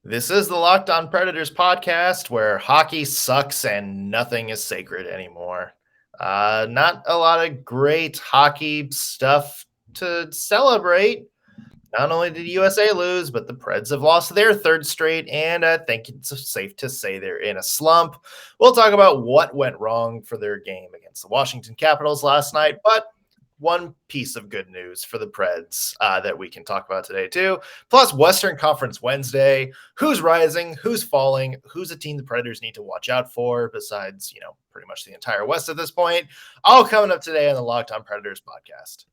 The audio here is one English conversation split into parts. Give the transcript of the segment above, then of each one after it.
This is the Locked On Predators podcast where hockey sucks and nothing is sacred anymore. Not a lot of great hockey stuff to celebrate. Not only did USA lose, but the Preds have lost their third straight, and I think it's safe to say they're in a slump. We'll talk about what went wrong for their game against the Washington Capitals last night, but one piece of good news for the Preds that we can talk about today too. Plus Western Conference Wednesday, who's rising, who's falling, who's a team the Predators need to watch out for besides, pretty much the entire West at this point. All coming up today on the Locked On Predators podcast.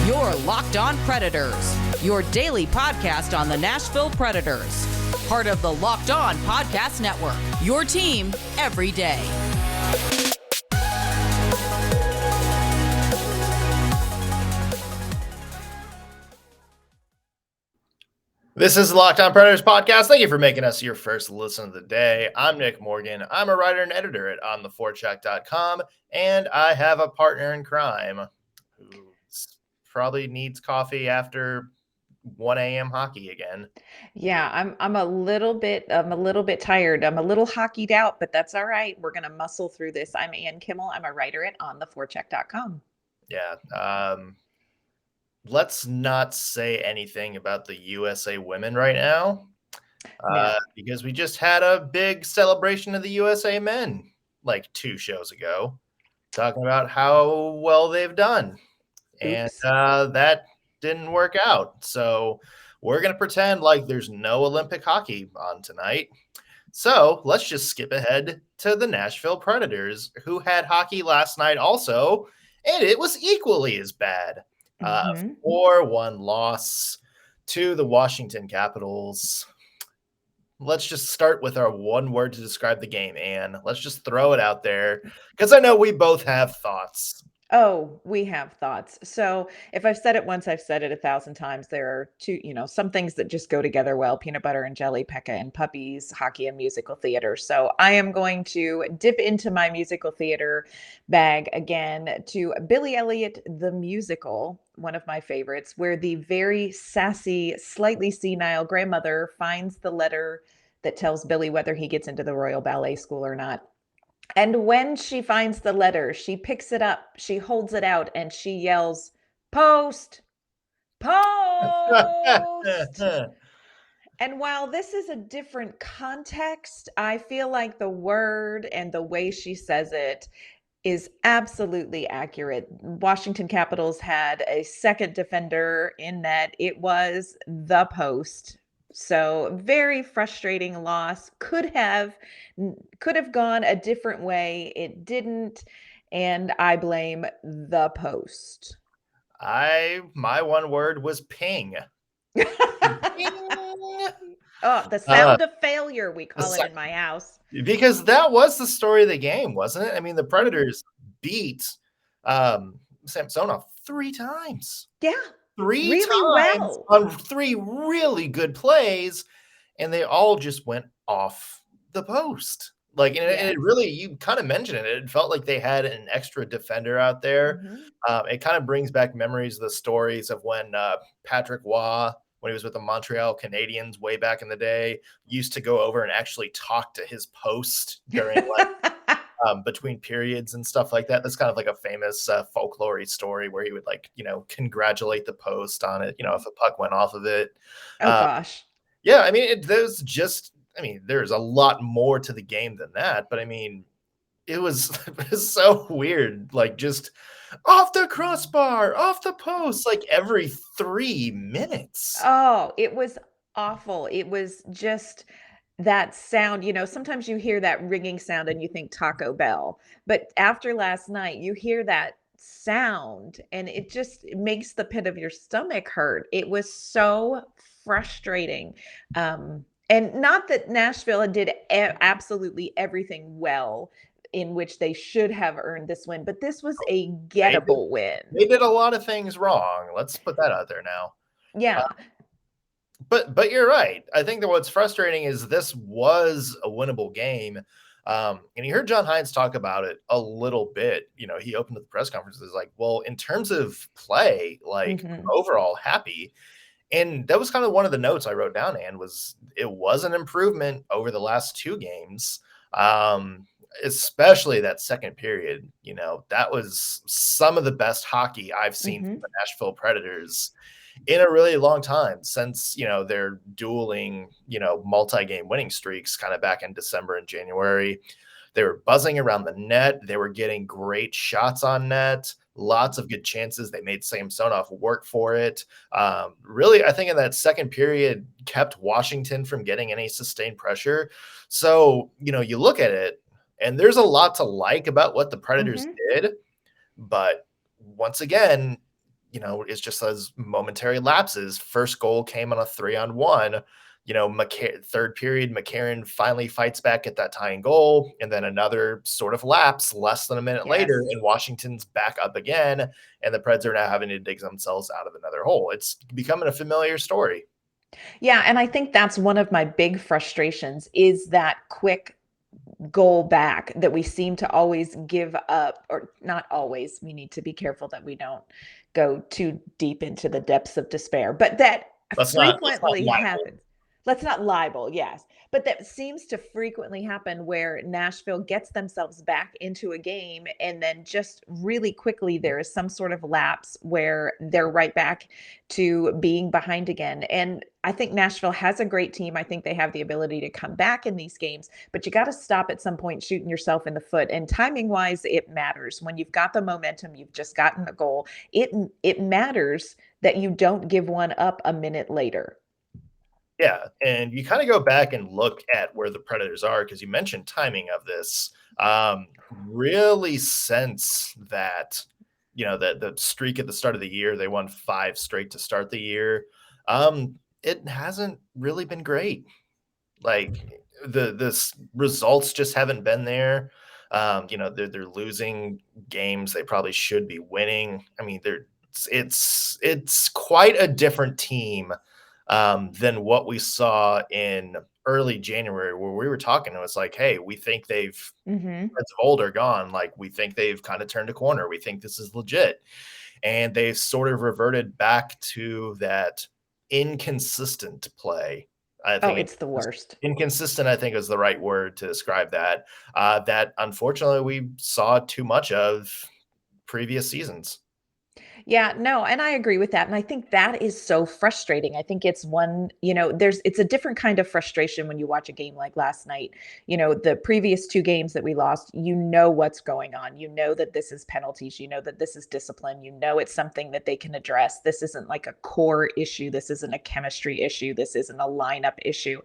You're Locked On Predators, your daily podcast on the Nashville Predators. Part of the Locked On Podcast Network, your team every day. This is the Locked On Predators podcast. Thank you for making us your first listen of the day. I'm Nick Morgan. I'm a writer and editor at ontheforecheck.com, and I have a partner in crime who probably needs coffee after 1 a.m. hockey again. Yeah, I'm a little bit tired. I'm a little hockeyed out, but that's all right. We're gonna muscle through this. I'm Ann Kimmel. I'm a writer at ontheforecheck.com. Yeah. Let's not say anything about the USA women right now, because we just had a big celebration of the USA men like 2 shows ago, talking about how well they've done. Oops. And that didn't work out. So we're going to pretend like there's no Olympic hockey on tonight. So let's just skip ahead to the Nashville Predators, who had hockey last night also, and it was equally as bad. 4-1 loss to the Washington Capitals. Let's just start with our one word to describe the game, Anne. Let's just throw it out there because I know we both have thoughts. Oh, we have thoughts. So if I've said it once, I've said it 1,000 times. There are some things that just go together well: peanut butter and jelly, Pekka and puppies, hockey and musical theater. So I am going to dip into my musical theater bag again to Billy Elliot, the musical, one of my favorites, where the very sassy, slightly senile grandmother finds the letter that tells Billy whether he gets into the Royal Ballet School or not. And when she finds the letter, she picks it up, she holds it out, and she yells, "Post! Post!" And while this is a different context, I feel like the word and the way she says it is absolutely accurate. Washington Capitals had a second defender in net. It was the post. So very frustrating loss. Could have gone a different way. It didn't, and I blame the post. My one word was ping. Ping. Oh, the sound of failure, we call it in my house. Because that was the story of the game, wasn't it? I mean, the Predators beat Samsonov 3 times. Yeah. 3 really times on 3 really good plays, and they all just went off the post. And it really, you kind of mentioned it. It felt like they had an extra defender out there. It kind of brings back memories of the stories of when Patrick Waugh, when he was with the Montreal Canadiens way back in the day, used to go over and actually talk to his post during between periods and stuff like that. That's kind of like a famous folklore story where he would congratulate the post on it, if a puck went off of it. Oh, gosh. Yeah, I mean, there's a lot more to the game than that, but I mean, it was so weird, just off the crossbar, off the post, every 3 minutes. Oh, it was awful. It was just that sound, sometimes you hear that ringing sound and you think Taco Bell, but after last night, you hear that sound and it makes the pit of your stomach hurt. It was so frustrating. And not that Nashville did absolutely everything well in which they should have earned this win, but this was a gettable win. They did a lot of things wrong. Let's put that out there now. Yeah. But you're right. I think that what's frustrating is this was a winnable game. And you heard John Hynes talk about it a little bit. He opened the press conferences like, well, in terms of play, like overall happy. And that was kind of one of the notes I wrote down, and it was an improvement over the last 2 games. Especially that second period, that was some of the best hockey I've seen from the Nashville Predators in a really long time since, they're dueling, multi-game winning streaks kind of back in December and January. They were buzzing around the net. They were getting great shots on net, lots of good chances. They made Samsonov work for it. Really, I think in that second period kept Washington from getting any sustained pressure. So, you look at it, and there's a lot to like about what the Predators did. But once again, it's just those momentary lapses. First goal came on a 3-on-1. Third period, McCarron finally fights back at that tying goal. And then another sort of lapse less than a minute later, and Washington's back up again. And the Preds are now having to dig themselves out of another hole. It's becoming a familiar story. Yeah. And I think that's one of my big frustrations is that quick goal back that we seem to always give up, or not always. We need to be careful that we don't go too deep into the depths of despair, but that frequently happens. Let's not libel, yes. But that seems to frequently happen where Nashville gets themselves back into a game, and then just really quickly there is some sort of lapse where they're right back to being behind again. And I think Nashville has a great team. I think they have the ability to come back in these games, but you got to stop at some point shooting yourself in the foot. And timing wise, it matters. When you've got the momentum, you've just gotten a goal, it matters that you don't give one up a minute later. Yeah, and you kind of go back and look at where the Predators are, because you mentioned timing of this. Really since that, the streak at the start of the year, they won 5 straight to start the year. It hasn't really been great. Like the results just haven't been there. They're losing games they probably should be winning. I mean, it's quite a different team than what we saw in early January, where we were talking. It was like, hey, we think Reds of old are gone. Like, we think they've kind of turned a corner. We think this is legit. And they've sort of reverted back to that inconsistent play. I think it's the worst. Inconsistent, I think, is the right word to describe that. That unfortunately we saw too much of previous seasons. Yeah, no, and I agree with that. And I think that is so frustrating. I think it's it's a different kind of frustration when you watch a game like last night. The previous 2 games that we lost, what's going on. You know that this is penalties. You know that this is discipline. It's something that they can address. This isn't like a core issue. This isn't a chemistry issue. This isn't a lineup issue.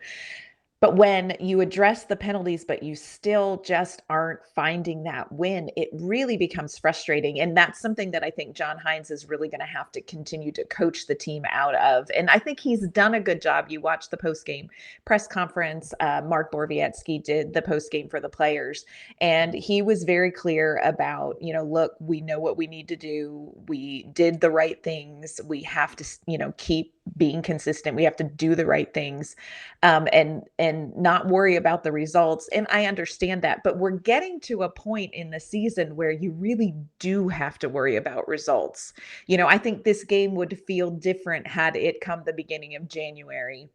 But when you address the penalties, but you still just aren't finding that win, it really becomes frustrating. And that's something that I think John Hynes is really going to have to continue to coach the team out of. And I think he's done a good job. You watch the post-game press conference. Mark Borowiecki did the post-game for the players. And he was very clear about, look, we know what we need to do. We did the right things. We have to, keep being consistent. We have to do the right things, and not worry about the results. And I understand that, but we're getting to a point in the season where you really do have to worry about results. I think this game would feel different had it come the beginning of January.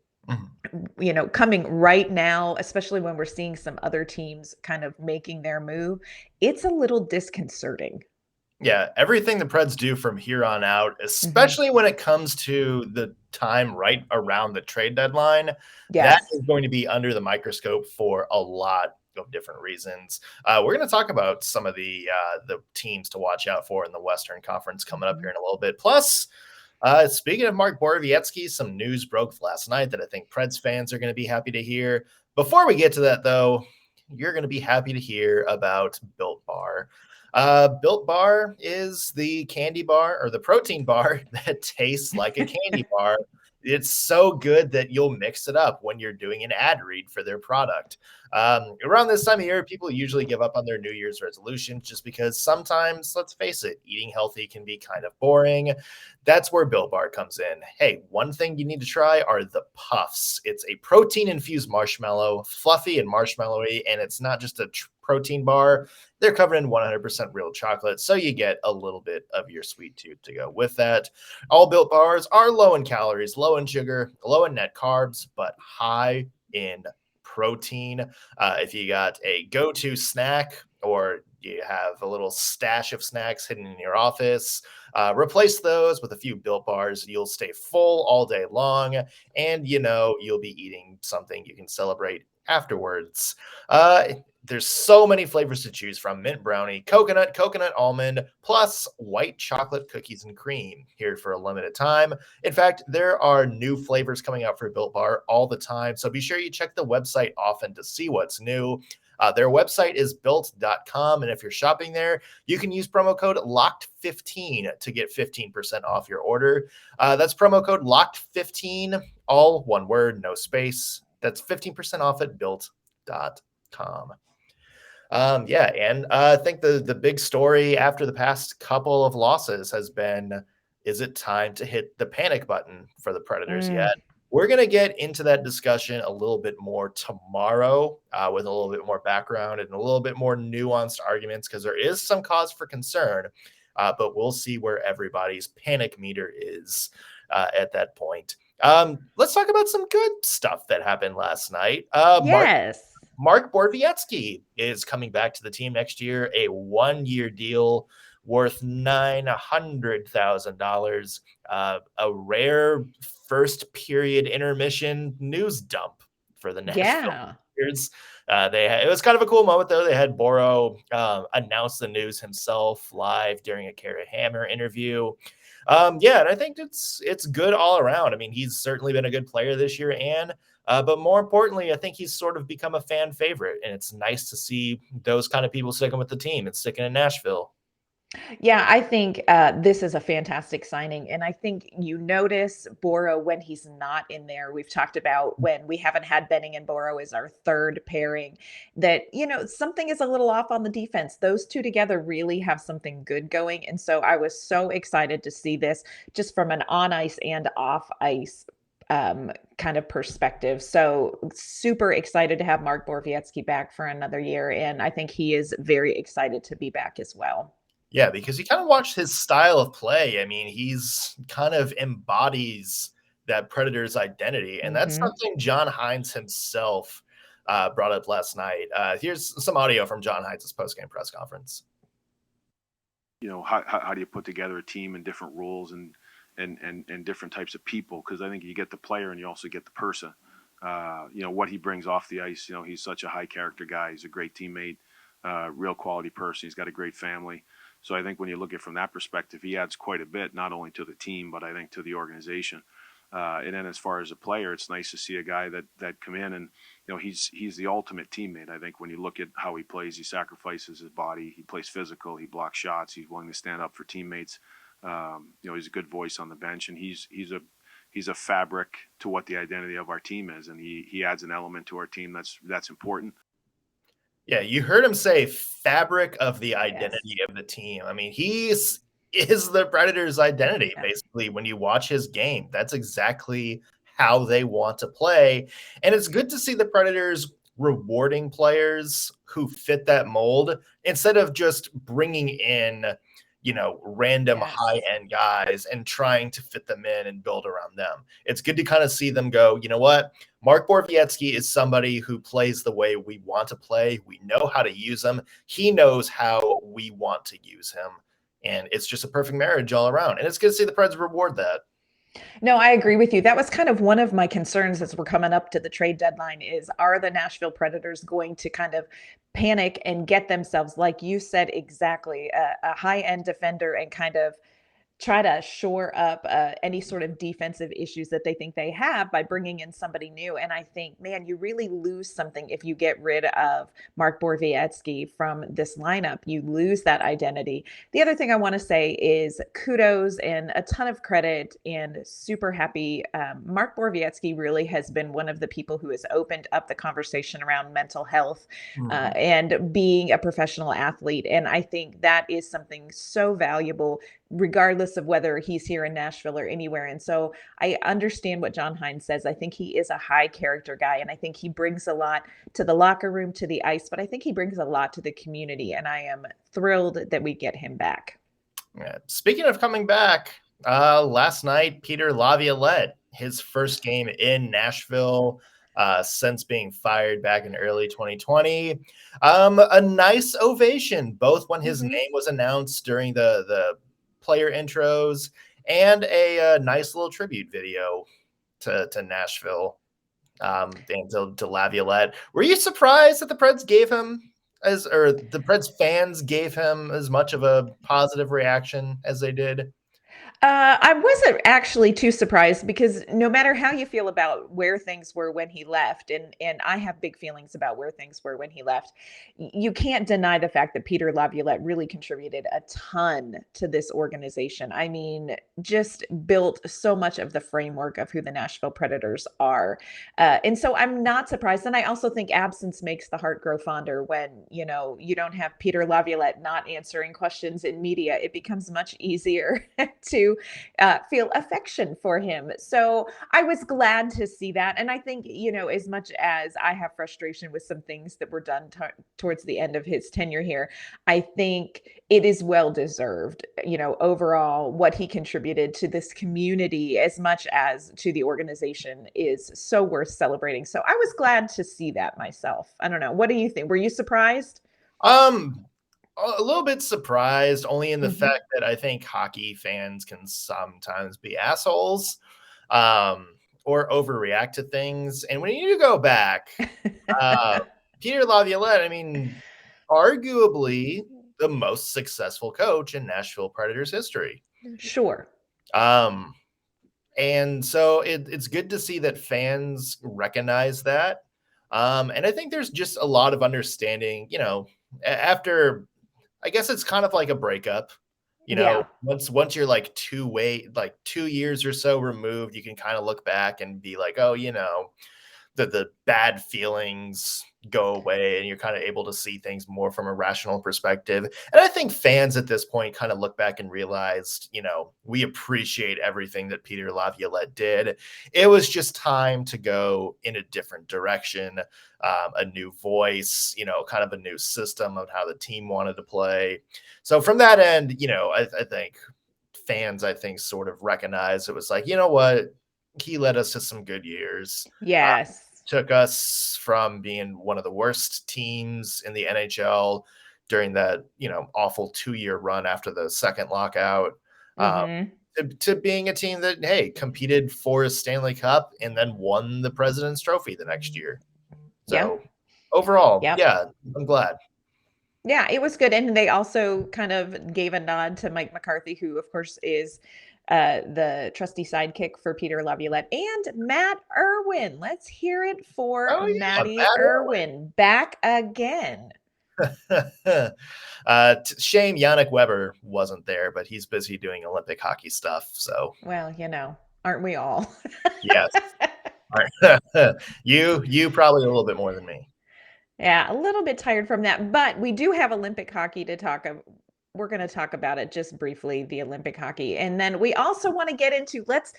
Coming right now, especially when we're seeing some other teams kind of making their move, it's a little disconcerting. Yeah, everything the Preds do from here on out, especially when it comes to the time right around the trade deadline, that is going to be under the microscope for a lot of different reasons. We're going to talk about some of the teams to watch out for in the Western Conference coming up here in a little bit. Plus, speaking of Mark Borowiecki, some news broke last night that I think Preds fans are going to be happy to hear. Before we get to that, though, you're going to be happy to hear about Built Bar. Built Bar is the candy bar or the protein bar that tastes like a candy bar. It's so good that you'll mix it up when you're doing an ad read for their product. Around this time of year, people usually give up on their New Year's resolutions just because sometimes, let's face it, eating healthy can be kind of boring. That's where Built Bar comes in. Hey, one thing you need to try are the puffs. It's a protein-infused marshmallow, fluffy and marshmallowy, and it's not just a protein bar. They're covered in 100% real chocolate, so you get a little bit of your sweet tooth to go with that. All Built Bars are low in calories, low in sugar, low in net carbs, but high in protein. If you got a go-to snack or you have a little stash of snacks hidden in your office, replace those with a few Built Bars. You'll stay full all day long, and you'll be eating something you can celebrate afterwards. There's so many flavors to choose from: mint brownie, coconut almond, plus white chocolate cookies and cream, here for a limited time. In fact, there are new flavors coming out for Built Bar all the time, so be sure you check the website often to see what's new. Their website is built.com, and if you're shopping there, you can use promo code LOCKED15 to get 15% off your order. That's promo code LOCKED15, all one word, no space. That's 15% off at built.com. And I think the big story after the past couple of losses has been, is it time to hit the panic button for the Predators yet? We're going to get into that discussion a little bit more tomorrow with a little bit more background and a little bit more nuanced arguments, because there is some cause for concern, but we'll see where everybody's panic meter is at that point. Let's talk about some good stuff that happened last night. Yes. Mark Borowiecki is coming back to the team next year, a 1-year deal worth $900,000. A rare first period intermission news dump for the Nashville Predators. It was kind of a cool moment, though. They had Boro announce the news himself live during a Carrie Hammer interview. And I think it's good all around. I mean, he's certainly been a good player this year, but more importantly, I think he's sort of become a fan favorite, and it's nice to see those kind of people sticking with the team and sticking in Nashville. Yeah, I think this is a fantastic signing. And I think you notice Boro when he's not in there. We've talked about when we haven't had Benning and Boro as our third pairing, that, something is a little off on the defense. Those two together really have something good going. And so I was so excited to see this just from an on ice and off ice kind of perspective. So super excited to have Mark Borowiecki back for another year. And I think he is very excited to be back as well. Yeah, because you kind of watched his style of play. I mean, he's kind of embodies that Predators identity. And that's something John Hynes himself brought up last night. Here's some audio from John Hynes' postgame press conference. How do you put together a team in different roles and different types of people? Because I think you get the player and you also get the person. What he brings off the ice. He's such a high character guy. He's a great teammate, real quality person. He's got a great family. So I think when you look at it from that perspective, he adds quite a bit, not only to the team, but I think to the organization. And then as far as a player, it's nice to see a guy that come in and, he's the ultimate teammate. I think when you look at how he plays, he sacrifices his body, he plays physical, he blocks shots, he's willing to stand up for teammates. He's a good voice on the bench, and he's a fabric to what the identity of our team is, and he adds an element to our team that's important. Yeah, you heard him say fabric of the identity of the team. I mean, he is the Predators' identity, basically, when you watch his game. That's exactly how they want to play. And it's good to see the Predators rewarding players who fit that mold instead of just bringing in, random high-end guys and trying to fit them in and build around them. It's good to kind of see them go, you know what? Mark Borowiecki is somebody who plays the way we want to play. We know how to use him. He knows how we want to use him. And it's just a perfect marriage all around. And it's good to see the Preds reward that. No, I agree with you. That was kind of one of my concerns as we're coming up to the trade deadline is, are the Nashville Predators going to kind of panic and get themselves, like you said, exactly, a high-end defender and kind of try to shore up any sort of defensive issues that they think they have by bringing in somebody new. And I think, man, you really lose something if you get rid of Mark Borowiecki from this lineup. You lose that identity. The other thing I want to say is kudos and a ton of credit and super happy. Mark Borowiecki really has been one of the people who has opened up the conversation around mental health and being a professional athlete. And I think that is something so valuable, regardless of whether he's here in Nashville or anywhere. And so I understand what John Hynes says. I think he is a high character guy, and I think he brings a lot to the locker room, to the ice, but I think he brings a lot to the community, and I am thrilled that we get him back. Yeah. Speaking of coming back, last night, Peter Laviolette, his first game in Nashville since being fired back in early 2020. A nice ovation, both when his name was announced during the player intros and a nice little tribute video to Nashville and to Laviolette. Were you surprised that the Preds gave him or the Preds fans gave him as much of a positive reaction as they did? I wasn't actually too surprised because no matter how you feel about where things were when he left, and I have big feelings about where things were when he left, you can't deny the fact that Peter Laviolette really contributed a ton to this organization. I mean, just built so much of the framework of who the Nashville Predators are. And so I'm not surprised. And I also think absence makes the heart grow fonder. When, you don't have Peter Laviolette not answering questions in media, it becomes much easier to feel affection for him. So I was glad to see that. And I think, as much as I have frustration with some things that were done towards the end of his tenure here, I think it is well deserved, overall, what he contributed to this community as much as to the organization is so worth celebrating. So I was glad to see that myself. I don't know. What do you think? Were you surprised? A little bit surprised, only in the fact that I think hockey fans can sometimes be assholes or overreact to things. And when you go back, Peter Laviolette, I mean, arguably the most successful coach in Nashville Predators history. Sure. And so it's good to see that fans recognize that. And I think there's just a lot of understanding, after, I guess it's kind of like a breakup, once you're like 2 years or so removed, you can kind of look back and be like, oh, the bad feelings go away and you're kind of able to see things more from a rational perspective. And I think fans at this point kind of look back and realized, we appreciate everything that Peter Laviolette did. It was just time to go in a different direction, a new voice, kind of a new system of how the team wanted to play. So from that end, I think fans, sort of recognize it was like, you know what? He led us to some good years. Yes. Took us from being one of the worst teams in the NHL during that, awful 2-year run after the second lockout, to being a team that, hey, competed for a Stanley Cup and then won the President's Trophy the next year. So overall, yeah, I'm glad. Yeah, it was good. And they also kind of gave a nod to Mike McCarthy, who, of course, is the trusty sidekick for Peter Laviolette, and Matt Irwin. Let's hear it for Matty Irwin back again. Shame Yannick Weber wasn't there, but he's busy doing Olympic hockey stuff. So, well, aren't we all? Yes. You probably a little bit more than me. Yeah, a little bit tired from that, but we do have Olympic hockey to talk about. We're going to talk about it just briefly, the Olympic hockey. And then we also want to get into, let's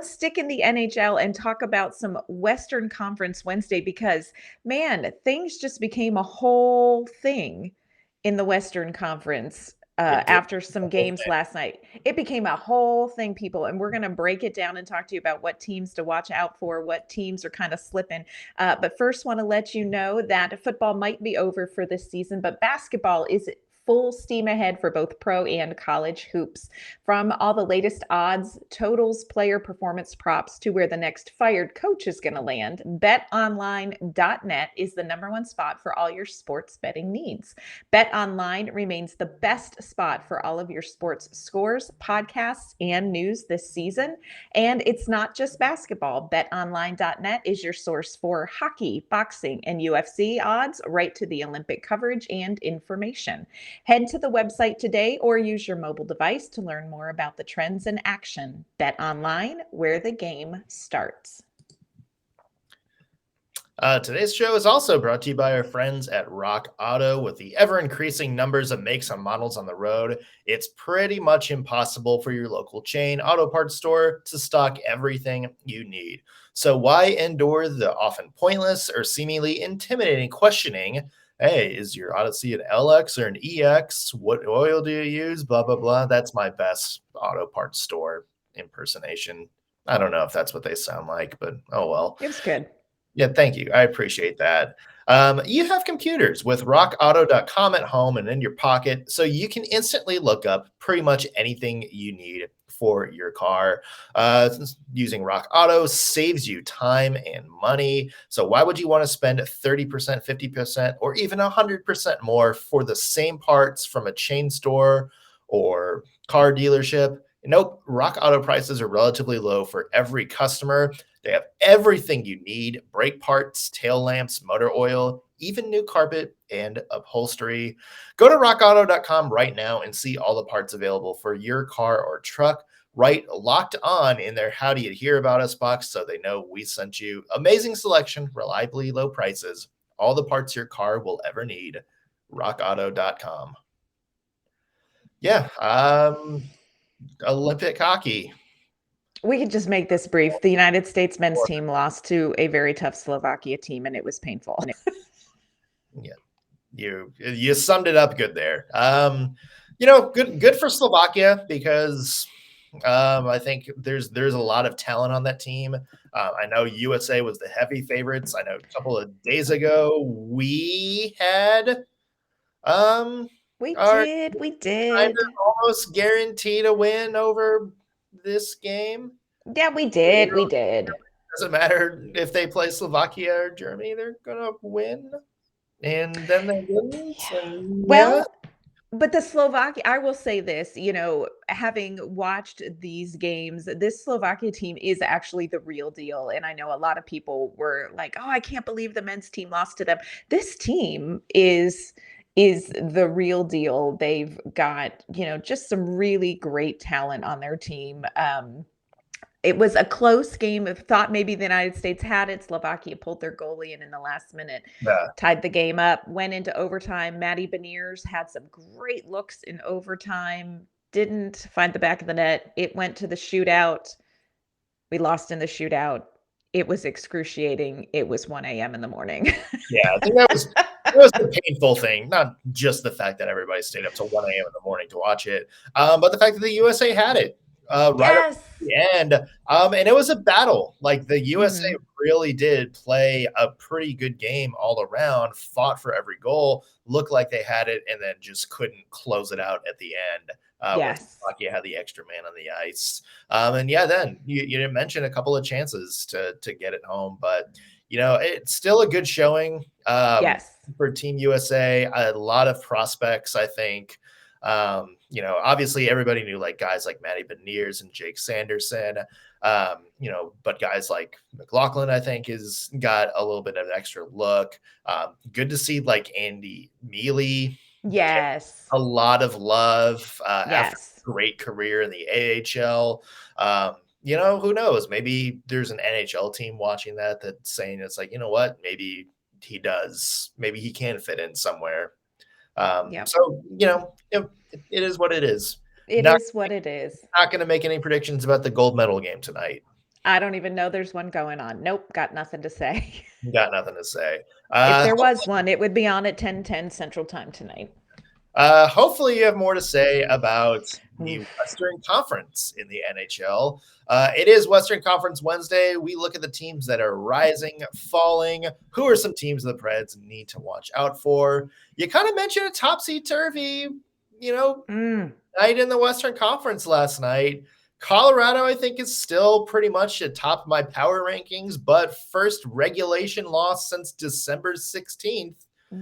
stick in the NHL and talk about some Western Conference Wednesday, because man, things just became a whole thing in the Western Conference after some games last night. It became a whole thing, people. And we're going to break it down and talk to you about what teams to watch out for, what teams are kind of slipping. But first, want to let you know that football might be over for this season, but basketball is full steam ahead for both pro and college hoops. From all the latest odds, totals, player performance props to where the next fired coach is going to land, betonline.net is the number one spot for all your sports betting needs. BetOnline remains the best spot for all of your sports scores, podcasts, and news this season. And it's not just basketball. BetOnline.net is your source for hockey, boxing, and UFC odds, right to the Olympic coverage and information. Head to the website today or use your mobile device to learn more about the trends in action. BetOnline, where the game starts. Today's show is also brought to you by our friends at Rock Auto. With the ever-increasing numbers of makes and models on the road, it's pretty much impossible for your local chain auto parts store to stock everything you need. So why endure the often pointless or seemingly intimidating questioning? Hey, is your Odyssey an LX or an EX? What oil do you use? Blah, blah, blah. That's my best auto parts store impersonation. I don't know if that's what they sound like, but oh well. It was good. Yeah, thank you. I appreciate that. You have computers with rockauto.com at home and in your pocket, so you can instantly look up pretty much anything you need for your car. Using Rock Auto saves you time and money. So why would you want to spend 30%, 50%, or even 100% more for the same parts from a chain store or car dealership? Nope, Rock Auto prices are relatively low for every customer. They have everything you need: brake parts, tail lamps, motor oil, even new carpet and upholstery. Go to rockauto.com right now and see all the parts available for your car or truck. Write Locked On in their How Do You Hear About Us box so they know we sent you. Amazing selection, reliably low prices, all the parts your car will ever need. rockauto.com. Yeah, Olympic hockey. We could just make this brief. The United States men's team lost to a very tough Slovakia team, and it was painful. Yeah, you summed it up good there. Good for Slovakia because I think there's a lot of talent on that team. I know USA was the heavy favorites. I know a couple of days ago we had we did almost guaranteed a win over this game. Yeah, we did. Doesn't matter if they play Slovakia or Germany, they're gonna win. And then they didn't. But the Slovakia, I will say this, having watched these games, this Slovakia team is actually the real deal. And I know a lot of people were like, oh, I can't believe the men's team lost to them. This team is the real deal. They've got, just some really great talent on their team. It was a close game. I thought maybe the United States had it. Slovakia pulled their goalie in the last minute, tied the game up, went into overtime. Maddie Beniers had some great looks in overtime, didn't find the back of the net. It went to the shootout. We lost in the shootout. It was excruciating. It was 1 a.m. in the morning. Yeah, I think that was the painful thing. Not just the fact that everybody stayed up till 1 a.m. in the morning to watch it, but the fact that the USA had it. Right at the end. And it was a battle. Like the USA really did play a pretty good game all around, fought for every goal, looked like they had it, and then just couldn't close it out at the end. Slovakia had the extra man on the ice. Then you didn't mention a couple of chances to get it home, but it's still a good showing for Team USA. A lot of prospects, I think. Obviously everybody knew guys like Maddie Beniers and Jake Sanderson, but guys like McLaughlin, I think, has got a little bit of an extra look. Good to see Andy Mealy. Yes. A lot of love after a great career in the AHL. Who knows? Maybe there's an NHL team watching that's saying it's like, you know what? Maybe he does. Maybe he can fit in somewhere. So, it is what it is. It is what it is. Not going to make any predictions about the gold medal game tonight. I don't even know there's one going on. Nope. Got nothing to say. Got nothing to say. If there was one, it would be on at 10:10 Central Time tonight. Hopefully, you have more to say about the Western Conference in the NHL. It is Western Conference Wednesday. We look at the teams that are rising, falling. Who are some teams the Preds need to watch out for? You kind of mentioned a topsy-turvy, night in the Western Conference last night. Colorado, I think, is still pretty much at top of my power rankings, but first regulation loss since December 16th.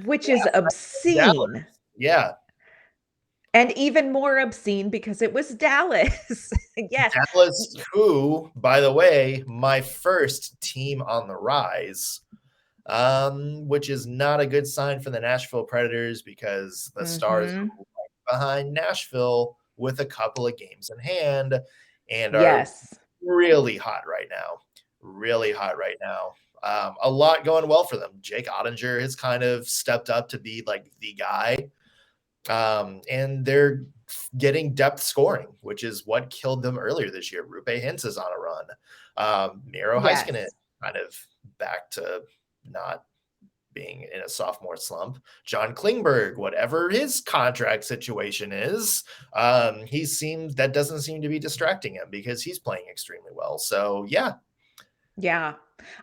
Which is obscene. Yeah. And even more obscene because it was Dallas. Yes. Dallas, who, by the way, my first team on the rise, which is not a good sign for the Nashville Predators because the Stars are right behind Nashville with a couple of games in hand and are really hot right now. Really hot right now. A lot going well for them. Jake Ottinger has kind of stepped up to be like the guy. And they're getting depth scoring, which is what killed them earlier this year. Rupe Hintz is on a run. Miro Heiskanen kind of back to not being in a sophomore slump. John Klingberg, whatever his contract situation is, that doesn't seem to be distracting him because he's playing extremely well. So yeah. Yeah,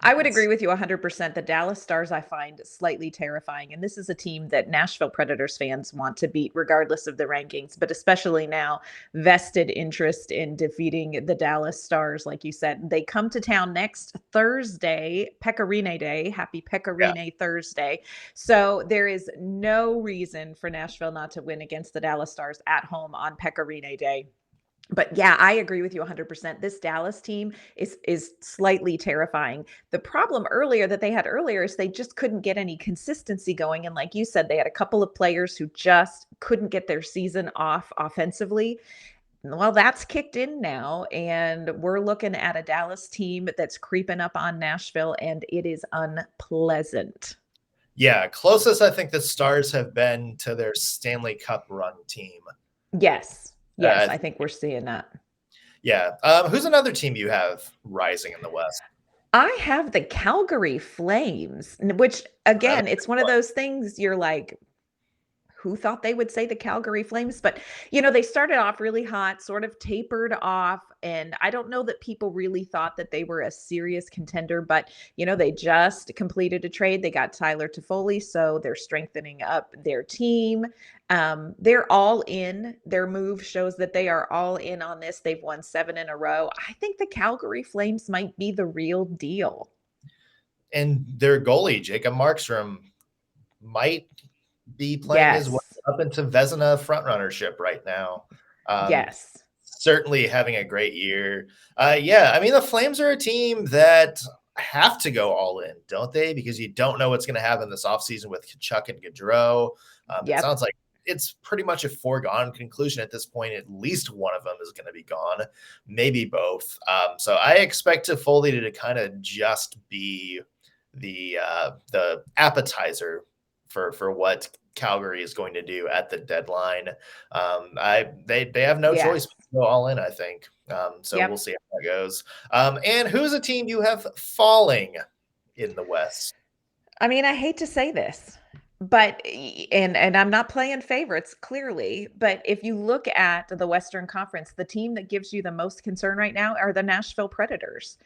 I would agree with you 100%. The Dallas Stars I find slightly terrifying. And this is a team that Nashville Predators fans want to beat regardless of the rankings, but especially now vested interest in defeating the Dallas Stars. Like you said, they come to town next Thursday, Pecorine Day. Happy Pecorine Thursday. So there is no reason for Nashville not to win against the Dallas Stars at home on Pecorine Day. But yeah, I agree with you 100%. This Dallas team is slightly terrifying. The problem that they had earlier is they just couldn't get any consistency going. And like you said, they had a couple of players who just couldn't get their season off offensively. Well, that's kicked in now, and we're looking at a Dallas team that's creeping up on Nashville, and it is unpleasant. Yeah, closest I think the Stars have been to their Stanley Cup run team. Yes. Yes, I think we're seeing that. Yeah. Who's another team you have rising in the West? I have the Calgary Flames, which again, it's one of those things you're like, who thought they would say the Calgary Flames? But, they started off really hot, sort of tapered off. And I don't know that people really thought that they were a serious contender, but, they just completed a trade. They got Tyler Toffoli, so they're strengthening up their team. They're all in. Their move shows that they are all in on this. They've won 7 in a row. I think the Calgary Flames might be the real deal. And their goalie, Jacob Markstrom, might be playing his way up into Vezina frontrunnership right now. Certainly having a great year. The Flames are a team that have to go all in, don't they? Because you don't know what's going to happen this offseason with Kachuk and Gaudreau. It sounds like it's pretty much a foregone conclusion at this point. At least one of them is going to be gone, maybe both. So I expect Toffoli to kind of just be the appetizer for what Calgary is going to do at the deadline. They have no choice but to go all in, I think. We'll see how that goes. And who's a team you have falling in the West? I mean, I hate to say this, but and I'm not playing favorites clearly, but if you look at the Western Conference, the team that gives you the most concern right now are the Nashville Predators.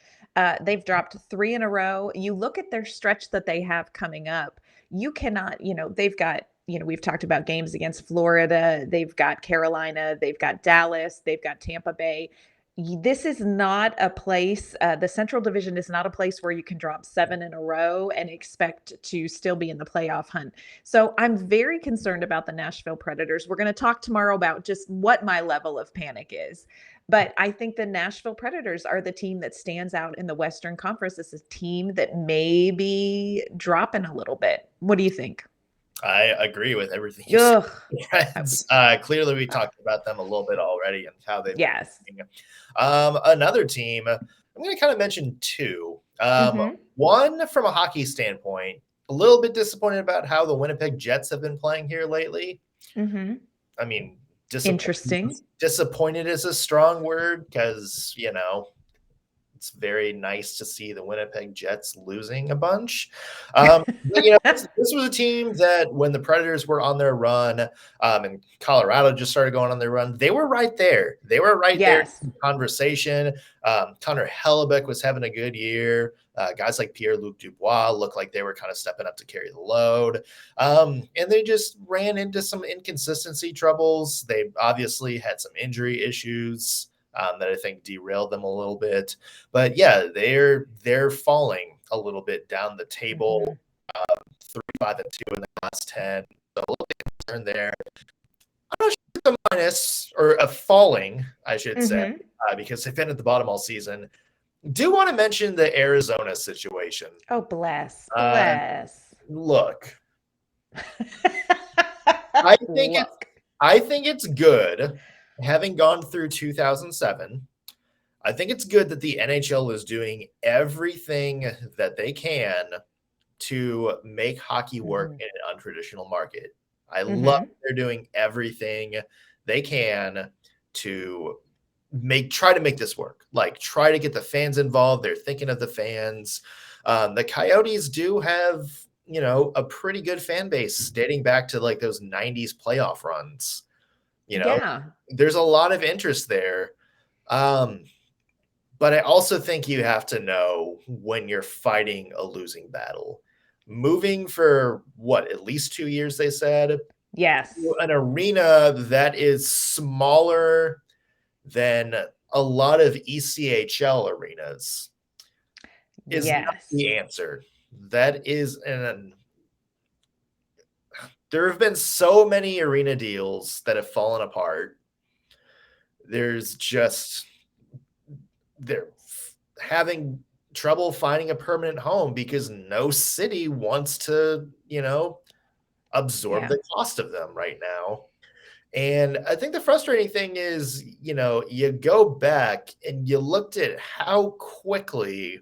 They've dropped 3 in a row. You look at their stretch that they have coming up. You cannot, they've got, we've talked about games against Florida. They've got Carolina. They've got Dallas. They've got Tampa Bay. This is not a place, the Central Division is not a place where you can drop 7 in a row and expect to still be in the playoff hunt. So I'm very concerned about the Nashville Predators. We're going to talk tomorrow about just what my level of panic is. But I think the Nashville Predators are the team that stands out in the Western Conference as a team that may be dropping a little bit. What do you think? I agree with everything you said. Clearly, we talked about them a little bit already and how they've been. Another team, I'm going to kind of mention 2. One, from a hockey standpoint, a little bit disappointed about how the Winnipeg Jets have been playing here lately. I mean, disappointed is a strong word because, It's very nice to see the Winnipeg Jets losing a bunch. But, this was a team that when the Predators were on their run, and Colorado just started going on their run, they were right there. They were right there in the conversation. Connor Hellebuck was having a good year. Guys like Pierre-Luc Dubois looked like they were kind of stepping up to carry the load. And they just ran into some inconsistency troubles. They obviously had some injury issues that I think derailed them a little bit. But yeah, they're falling a little bit down the table. 3-5-2 in the last 10. So a little bit concerned there. I'm not sure if it's a minus or a falling, I should say, because they've been at the bottom all season. Do want to mention the Arizona situation. Oh, bless. Look, I think it's good. Having gone through 2007, I think it's good that the NHL is doing everything that they can to make hockey work in an untraditional market. I love that they're doing everything they can to try to make this work. Like, try to get the fans involved. They're thinking of the fans. The Coyotes do have, a pretty good fan base dating back to like those 90s playoff runs. There's a lot of interest there. But I also think you have to know when you're fighting a losing battle. Moving for at least 2 years, they said. Yes. An arena that is smaller than a lot of ECHL arenas is not the answer. That is there have been so many arena deals that have fallen apart. They're having trouble finding a permanent home because no city wants to, absorb the cost of them right now. And I think the frustrating thing is, you go back and you looked at how quickly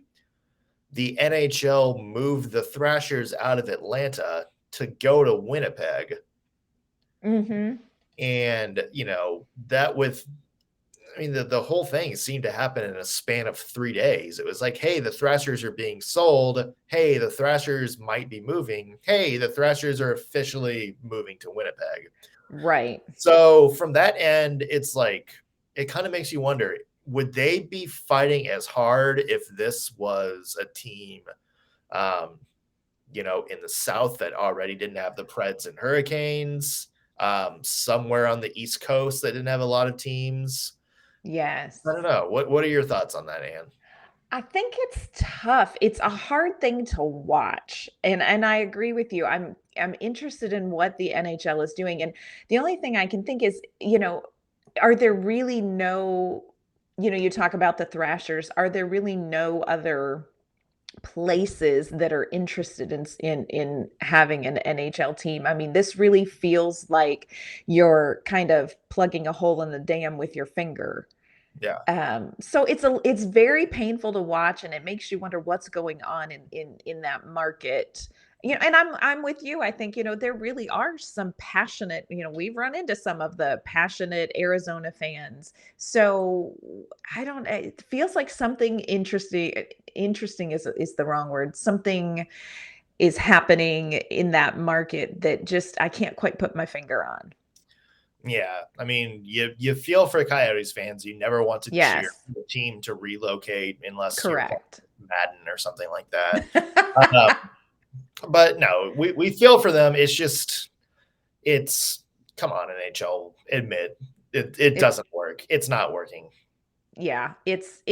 the NHL moved the Thrashers out of Atlanta to go to Winnipeg. And, the whole thing seemed to happen in a span of 3 days. It was like, hey, the Thrashers are being sold. Hey, the Thrashers might be moving. Hey, the Thrashers are officially moving to Winnipeg. Right. So from that end, it's like, it kind of makes you wonder, would they be fighting as hard if this was a team, in the South that already didn't have the Preds and Hurricanes, somewhere on the East Coast that didn't have a lot of teams? Yes. I don't know. What are your thoughts on that, Anne? I think it's tough. It's a hard thing to watch. And I agree with you. I'm interested in what the NHL is doing. And the only thing I can think is, are there really no, you talk about the Thrashers, are there really no other places that are interested in having an NHL team? I mean, this really feels like you're kind of plugging a hole in the dam with your finger. So it's very painful to watch, and it makes you wonder what's going on in that market. And I'm with you. I think, there really are some passionate, we've run into some of the passionate Arizona fans. So it feels like something interesting is the wrong word. Something is happening in that market that just, I can't quite put my finger on. Yeah. I mean, you feel for Coyotes fans. You never want to cheer for the team to relocate unless you're Madden or something like that. But no, we feel for them. It's come on, NHL, admit it doesn't work. It's not working. Yeah, it's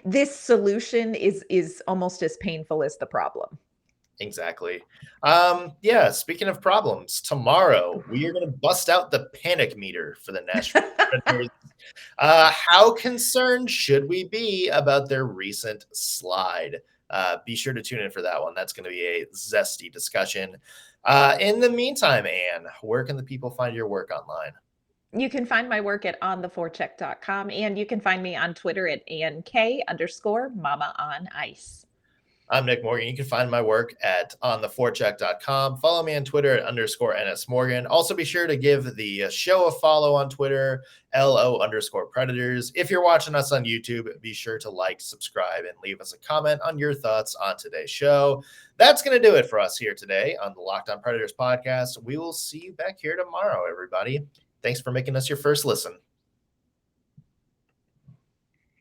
this solution is almost as painful as the problem. Exactly. Speaking of problems, tomorrow we are going to bust out the panic meter for the Nashville Predators. How concerned should we be about their recent slide? Be sure to tune in for that one. That's going to be a zesty discussion. In the meantime, Anne, where can the people find your work online? You can find my work at ontheforecheck.com, and you can find me on Twitter at ANK_Mama on Ice. I'm Nick Morgan. You can find my work at ontheforecheck.com. Follow me on Twitter at _NSMorgan. Also be sure to give the show a follow on Twitter, LO_Predators. If you're watching us on YouTube, be sure to like, subscribe, and leave us a comment on your thoughts on today's show. That's going to do it for us here today on the Locked On Predators podcast. We will see you back here tomorrow, everybody. Thanks for making us your first listen.